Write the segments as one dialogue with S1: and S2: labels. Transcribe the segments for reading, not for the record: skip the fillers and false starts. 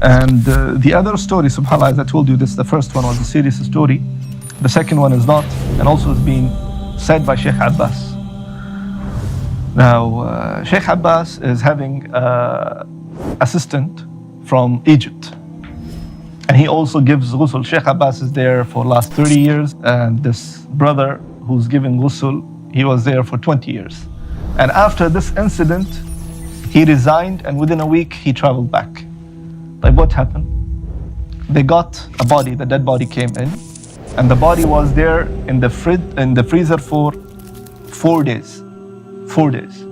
S1: And the other story, subhanAllah, as I told you, the first one was a serious story. The second one is not, and also is being said by Sheikh Abbas. Now, Sheikh Abbas is having an assistant from Egypt. And he also gives ghusl. Sheikh Abbas is there for the last 30 years. And this brother who's giving ghusl, he was there for 20 years. And after this incident, he resigned, and within a week, he traveled back. Like, what happened? They got a body, the dead body came in, and the body was there in the freezer for 4 days. 4 days.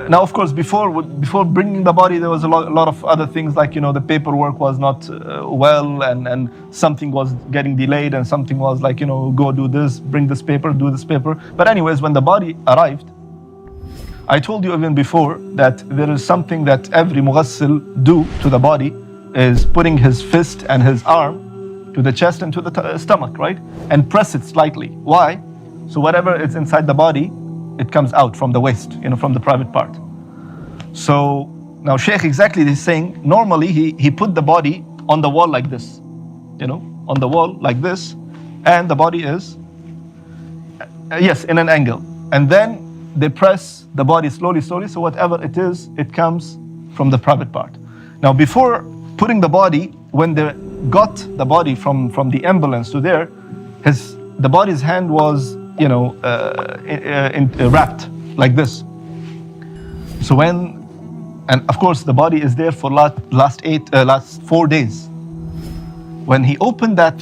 S1: Now, of course, before bringing the body, there was a lot of other things, like, the paperwork was not well, and something was getting delayed, and something was like, go do this, bring this paper, do this paper. But anyways, when the body arrived, I told you even before that there is something that every mughassil do to the body, is putting his fist and his arm to the chest and to the stomach, right? And press it slightly. Why? So whatever is inside the body, it comes out from the waist, from the private part. So now Sheikh exactly is saying, normally he put the body on the wall like this, on the wall like this, and the body is, yes, in an angle. And then they press the body slowly, so whatever it is, it comes from the private part. Now, before putting the body, when they got the body from the ambulance to there, the body's hand was, wrapped like this. So and of course the body is there for last 4 days. When he opened that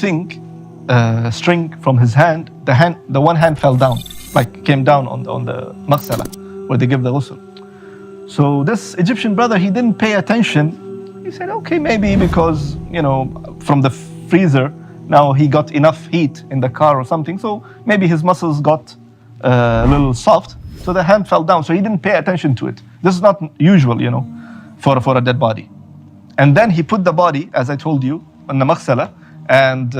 S1: string from his hand, the one hand fell down, like came down on the maghsala, where they give the ghusl. So this Egyptian brother, he didn't pay attention. He said, okay, maybe because, from the freezer, now he got enough heat in the car or something, so maybe his muscles got a little soft, so the hand fell down, so he didn't pay attention to it. This is not usual, for a dead body. And then he put the body, as I told you, on the maghsala, and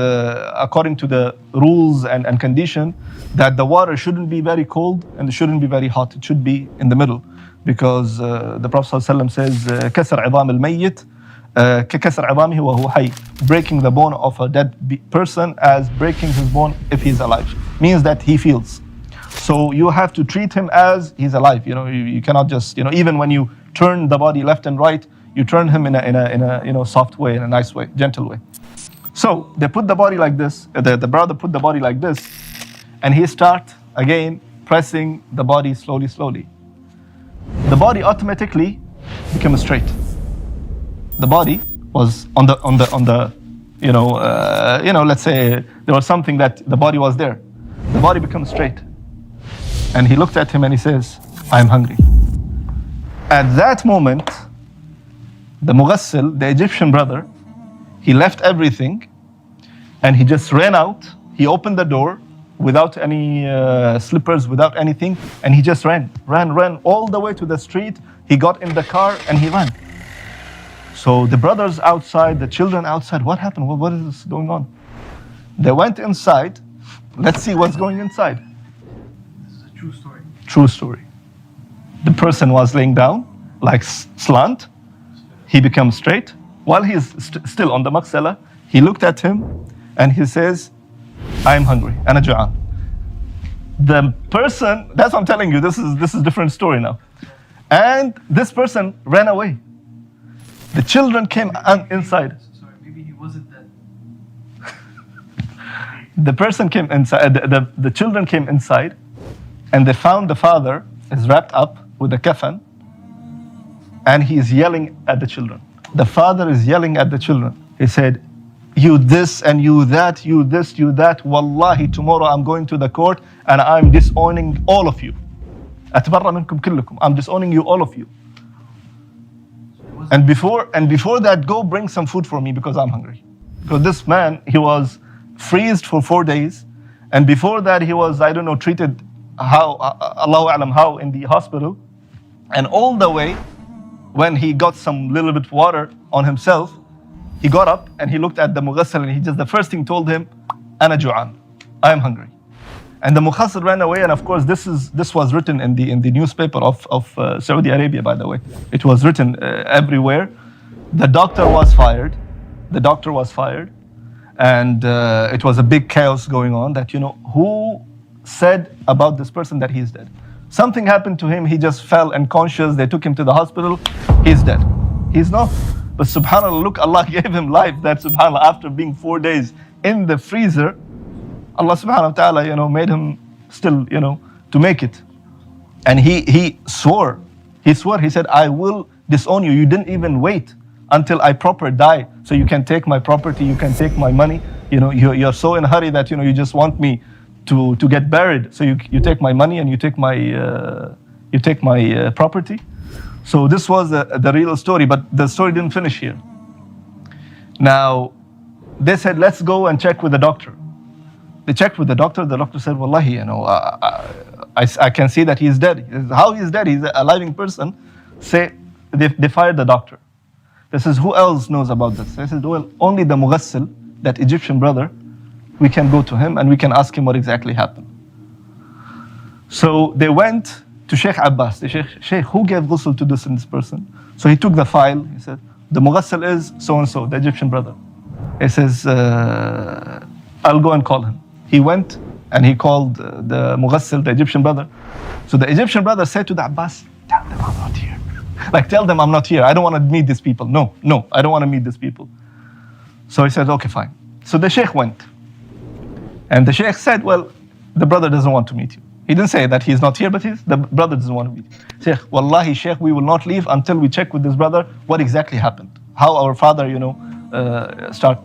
S1: according to the rules and condition, that the water shouldn't be very cold and it shouldn't be very hot. It should be in the middle, because the Prophet ﷺ says, كسر عظام الميت ككسر عظامه وهو حي. Breaking the bone of a dead person as breaking his bone if he's alive. Means that he feels. So you have to treat him as he's alive. You cannot just, even when you turn the body left and right, you turn him in a soft way, in a nice way, gentle way. So they put the body like this, the brother put the body like this, and he start again pressing the body slowly. The body automatically became straight. The body was on the let's say there was something that the body was there. The body becomes straight. And he looked at him and he says, I'm hungry. At that moment, the mughassil, the Egyptian brother, he left everything and he just ran out. He opened the door without any slippers, without anything, and he just ran all the way to the street. He got in the car and he ran. So the brothers outside, the children outside, what happened? What is going on? They went inside. Let's see what's going inside.
S2: This is a true story.
S1: True story. The person was laying down, like slant. He becomes straight. While he is still on the maghsala, he looked at him and he says, I am hungry. Ana ju'an. The person, that's what I'm telling you, this is a different story now. And this person ran away. The children came inside.
S2: Sorry, maybe he wasn't that.
S1: The person came inside, the children came inside, and they found the father is wrapped up with a kafan, and he is yelling at the children. The father is yelling at the children. He said, you this and you that, you this, you that. Wallahi, tomorrow I'm going to the court and I'm disowning all of you. أتبرأ منكم كلكم. I'm disowning you, all of you. And before that, go bring some food for me because I'm hungry. Because this man, he was freezed for 4 days. And before that, he was, treated how, Allahu A'lam, how in the hospital. And all the way, when he got some little bit water on himself, he got up and he looked at the mughassil and the first thing told him, Ana ju'an, I am hungry. And the mughassil ran away, and of course this was written in the newspaper of Saudi Arabia, by the way. It was written everywhere. The doctor was fired. The doctor was fired. And it was a big chaos going on that, who said about this person that he's dead. Something happened to him, he just fell unconscious, they took him to the hospital, he's dead. He's not. But subhanAllah, look, Allah gave him life, that subhanAllah, after being 4 days in the freezer, Allah subhanahu wa ta'ala, made him still, to make it. And he swore, he said, I will disown you. You didn't even wait until I proper die, so you can take my property, you can take my money. You're so in a hurry that you just want me to get buried. So you take my money and you take my property. So this was the real story, but the story didn't finish here. Now, they said, let's go and check with the doctor. They checked with the doctor. The doctor said, Wallahi, I can see that he's dead. He says, how he's dead? He's a living person. They fired the doctor. They says, who else knows about this? They said, well, only the Mughassil, that Egyptian brother, we can go to him and we can ask him what exactly happened. So they went to Sheikh Abbas. The Sheikh, who gave ghusl to this person? So he took the file. He said, the Mughassil is so-and-so, the Egyptian brother. He says, I'll go and call him. He went and he called the Mughassil, the Egyptian brother. So the Egyptian brother said to the Abbas, tell them I'm not here. Tell them I'm not here. I don't want to meet these people. No, I don't want to meet these people. So he said, okay, fine. So the Sheikh went. And the Sheikh said, well, the brother doesn't want to meet you. He didn't say that he's not here, but the brother doesn't want to meet you. Sheikh, wallahi, Sheikh, we will not leave until we check with this brother what exactly happened. How our father, start,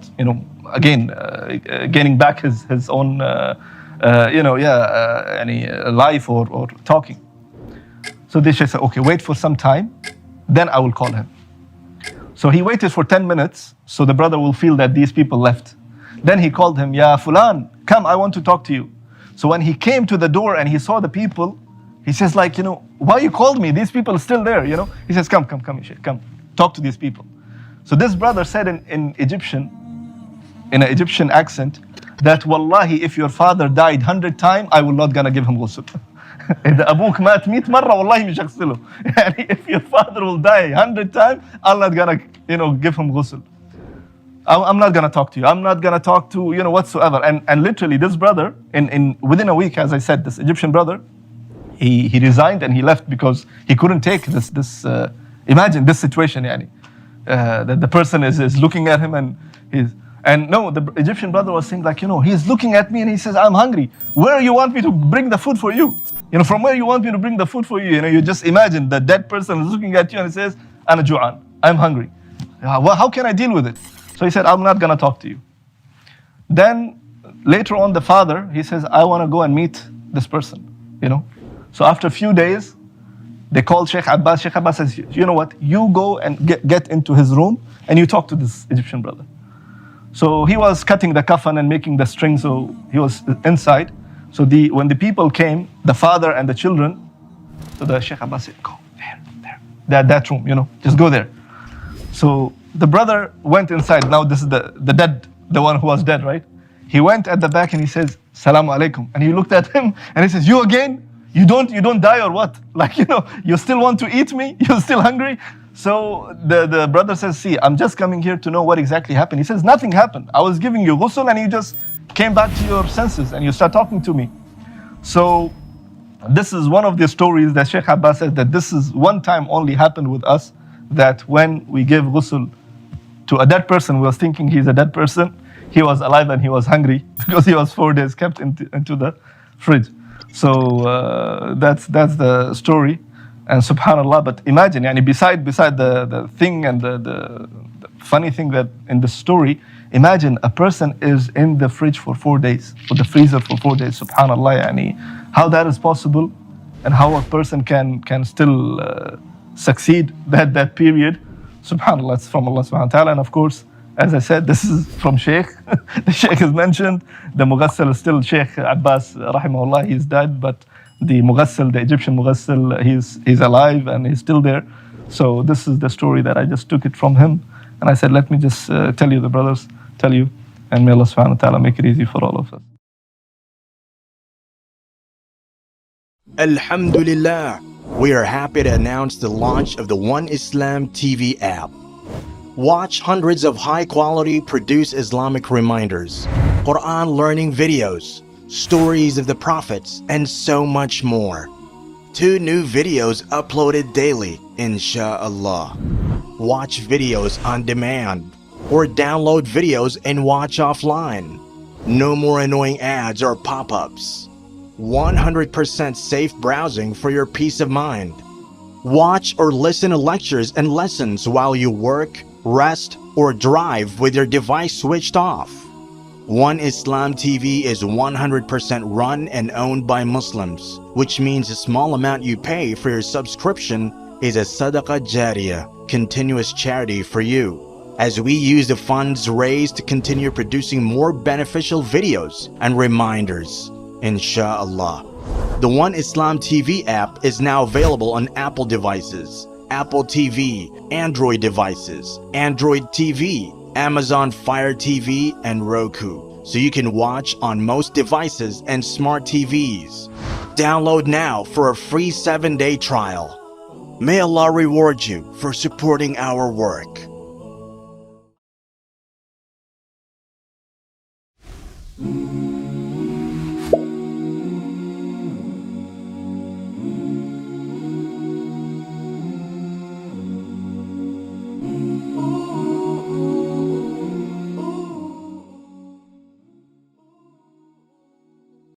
S1: again, gaining back his own, life or talking. So the Sheikh said, okay, wait for some time, then I will call him. So he waited for 10 minutes, so the brother will feel that these people left. Then he called him, Ya Fulan, come, I want to talk to you. So when he came to the door and he saw the people, he says why you called me? These people are still there, He says, come, Sheikh, come, talk to these people. So this brother said in an Egyptian accent, that wallahi, if your father died 100 times, I will not gonna give him ghusl. إذا أبوك مات 100 مرة والله مش هغسله. If your father will die 100 times, I'm not gonna, give him ghusl. I'm not gonna talk to you. I'm not gonna talk to whatsoever. And literally, this brother, within a week, as I said, this Egyptian brother, he resigned and he left because he couldn't take this. Imagine this situation, that the person is looking at him the Egyptian brother was saying he's looking at me and he says, I'm hungry. Where you want me to bring the food for you? From where you want me to bring the food for you? You just imagine the dead person is looking at you and he says, Ana ju'an, I'm hungry. How can I deal with it? So he said, I'm not gonna talk to you. Then later on, the father, he says, I want to go and meet this person. So after a few days, they called Sheikh Abbas. Sheikh Abbas says, you know what? You go and get into his room and you talk to this Egyptian brother. So he was cutting the kafan and making the string, so he was inside. So when the people came, the father and the children, so the Sheikh Abbas said, go there, that room, just go there. So the brother went inside. Now this is the one who was dead, right? He went at the back and he says, Salamu alaikum. And he looked at him and he says, you again? You don't die or what? You still want to eat me? You're still hungry? So the brother says, see, I'm just coming here to know what exactly happened. He says, nothing happened. I was giving you ghusl and you just came back to your senses and you start talking to me. So this is one of the stories that Sheikh Abbas said that this is one time only happened with us, that when we gave ghusl to a dead person, we was thinking he's a dead person. He was alive and he was hungry because he was 4 days kept into the fridge. So that's the story. And subhanallah, but imagine, beside the thing and the funny thing that in the story, imagine a person is in the fridge for 4 days, or the freezer for 4 days, subhanallah, how that is possible, and how a person can still succeed that period. Subhanallah, it's from Allah subhanahu wa ta'ala. And of course, as I said, this is from Sheikh. The Sheikh is mentioned. The Mughassil is still Sheikh Abbas, rahimahullah, he's dead, but the Mughassil, the Egyptian Mughassil, he's alive and he's still there. So this is the story that I just took it from him. And I said, let me just tell you, the brothers, tell you. And may Allah subhanahu wa ta'ala make it easy for all of us.
S3: Alhamdulillah, we are happy to announce the launch of the One Islam TV app. Watch hundreds of high-quality produced Islamic reminders, Quran learning videos, stories of the prophets, and so much more. 2 new videos uploaded daily, inshallah. Watch videos on demand or download videos and watch offline. No more annoying ads or pop-ups. 100% safe browsing for your peace of mind. Watch or listen to lectures and lessons while you work, rest, or drive with your device switched off. One Islam TV is 100% run and owned by Muslims, which means the small amount you pay for your subscription is a sadaqah jariyah, continuous charity for you, as we use the funds raised to continue producing more beneficial videos and reminders, inshallah. The One Islam TV app is now available on Apple devices, Apple TV, Android devices, Android TV, Amazon Fire TV, and Roku, so you can watch on most devices and smart TVs. Download now for a free 7-day trial. May Allah reward you for supporting our work.